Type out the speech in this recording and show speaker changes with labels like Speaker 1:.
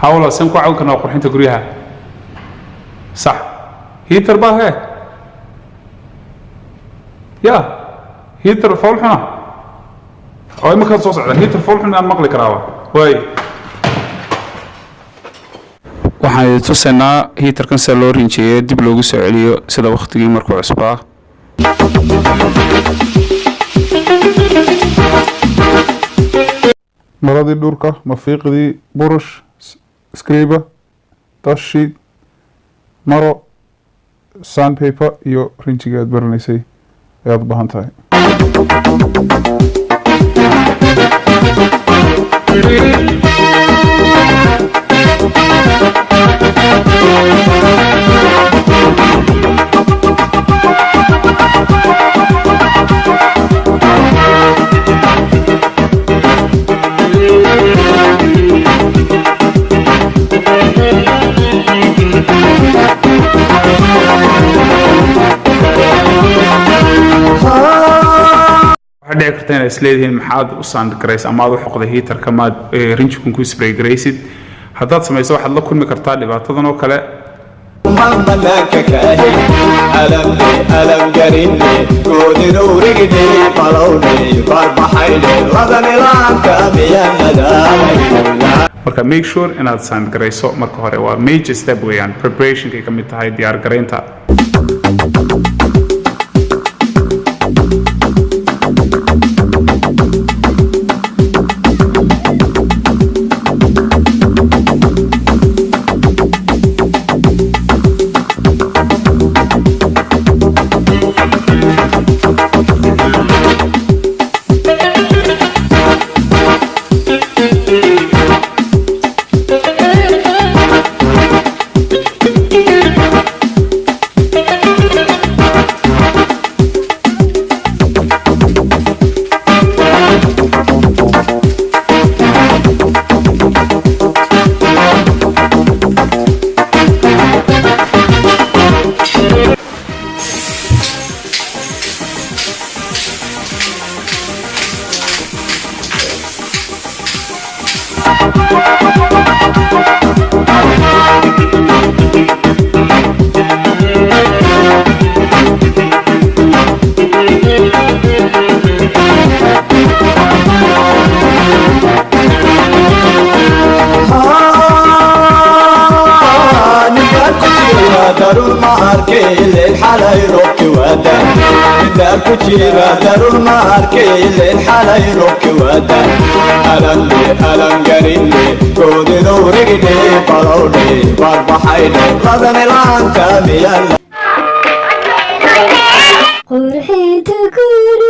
Speaker 1: حاول سنكو عاون كنا قرحين تقوليها صح هيتر باه يا هيتر فولحنا أو ما كان صوص على هيتر فولحنا أنا مقلي كراوة واي waxaan tusaynaa heaterkan sida loo rinjiyo dib loogu soo celiyo sida waqtigii markuu cusbaa
Speaker 2: maradii dhulka mafiiqdii burush scraper dust sheet maro sandpaper iyo rinjiga aad baranaysay ayaad u baahan tahay dhici karta inaad isleedihiin maxaad u sand garays ama aad u xoqday heaterka maad rinjikun ku spray garaysid haddaad samayso waxaad la kulmi kartaa dhibaatadan oo kale marka make sure inaad sand garayso marka hore waa major step weeyaan preparationkay ka mid tahay diyaar garaynta
Speaker 3: قرحين تكوري